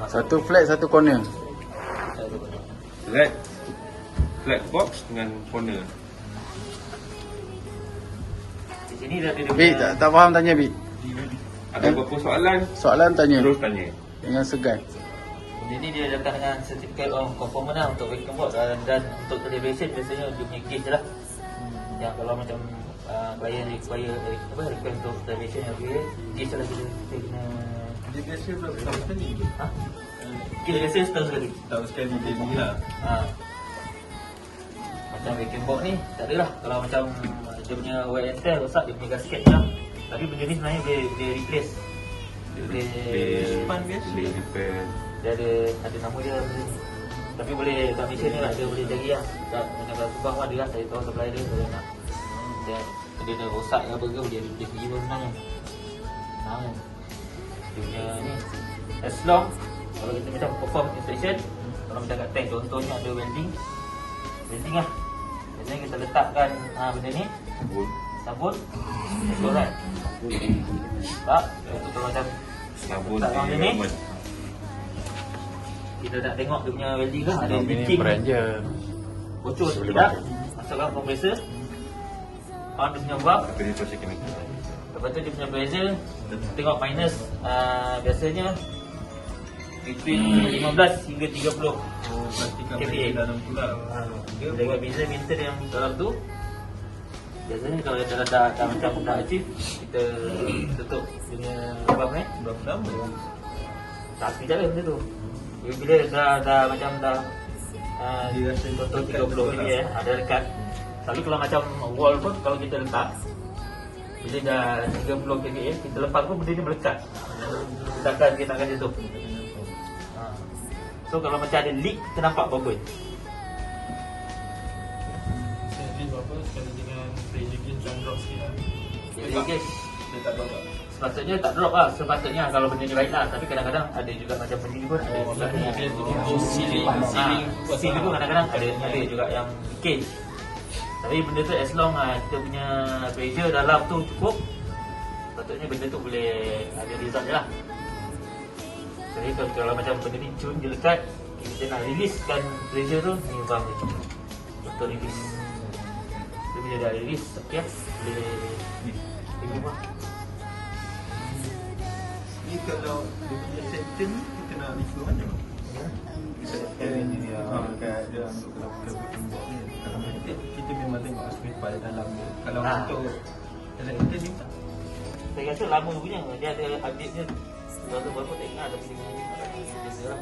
Satu flat, satu corner. Flat box dengan corner. Di sini dah ada Bi, tak faham tanya Bi. Ada beberapa soalan, Soalan tanya terus tanya. dengan segan. Benda ni dia datang dengan certificate of conformance lah untuk vacuum box dan untuk calibration biasanya dia punya gauge lah. Yang kalau macam klien require request untuk calibration yang dia gauge lah kita kena. Dia biasa berapa tahun sekali? Kita biasa setahun sekali. Tahun sekali dia ni lah. Macam vacuum box ni tak ada lah. Kalau macam dia punya wear and tear rosak, dia punya gasket je lah. Tapi benda ni sebenarnya boleh replace. Boleh Pan biasa. Boleh repair. dia ada nama dia benda ni. Tapi boleh kat Malaysia ni lah, dia boleh cari lah. Macam kalau Subang pun ada lah, saya tahu supply dia kalau nak. Dia dah rosak ke apa ke, boleh replace lagi pun sebenarnya. Dia punya ni, as long kalau kita macam perform inspection, kalau macam kat tank contohnya ada welding lah. Biasanya kita letakkan benda ni, sabun, klorat. Tak, itu kalau macam Sabun letak benda ni, dia kita nak tengok dia punya welding lah, ada Ini leaking, brand je. bocor Boleh tidak, pakai. masukkan kompresor, on dia punya valve. Tapi dia pressure chemical. Lepas tu dia punya pressure, tengok minus biasanya between 15 hingga 30 Pastikan kPa. benda dalam tu lah. Dia dengan beza meter yang dalam tu. Biasanya kalau dia dah macam dah achieve, kita tutup dia punya lubang ni. Berapa lama? Tak sekejap lah benda tu. Bila dah macam dah Dia rasa contoh dekat 30 betul kPa lah. ada dekat. Tapi kalau macam wall pun kalau kita letak, bila dah 30 kPa kita lepas pun benda ni melekat. Kita akan tutup. So kalau macam ada leak, kita nampak bubble. Saya berapa sekali dengan pressure gauge dan drop sikit lah. Jadi guys, Dia tak drop tak? sepatutnya tak drop lah. Sepatutnya kalau benda ni baik lah. Tapi kadang-kadang ada juga macam benda ni pun ada juga ni. Sealing pun kadang-kadang ada juga yang leakage. Tapi benda tu as long kita punya pressure dalam tu cukup, sepatutnya benda tu boleh ada result je lah. Jadi kalau macam benda ni cun je lekat, kita nak releasekan pressure tu, ni valve ni untuk release. Jadi bila dah release, okay, boleh remove lah. Ni kalau dia punya section kita nak refer mana? Section ni kat dalam untuk kalau vacuum box ni. Kalau kita memang tengok aspek pada dalam dia. Kalau untuk section ni tak. Saya rasa lama punya, dia ada update nya. Kalau tu berapa tak ingat, tapi dia punya biasa lah.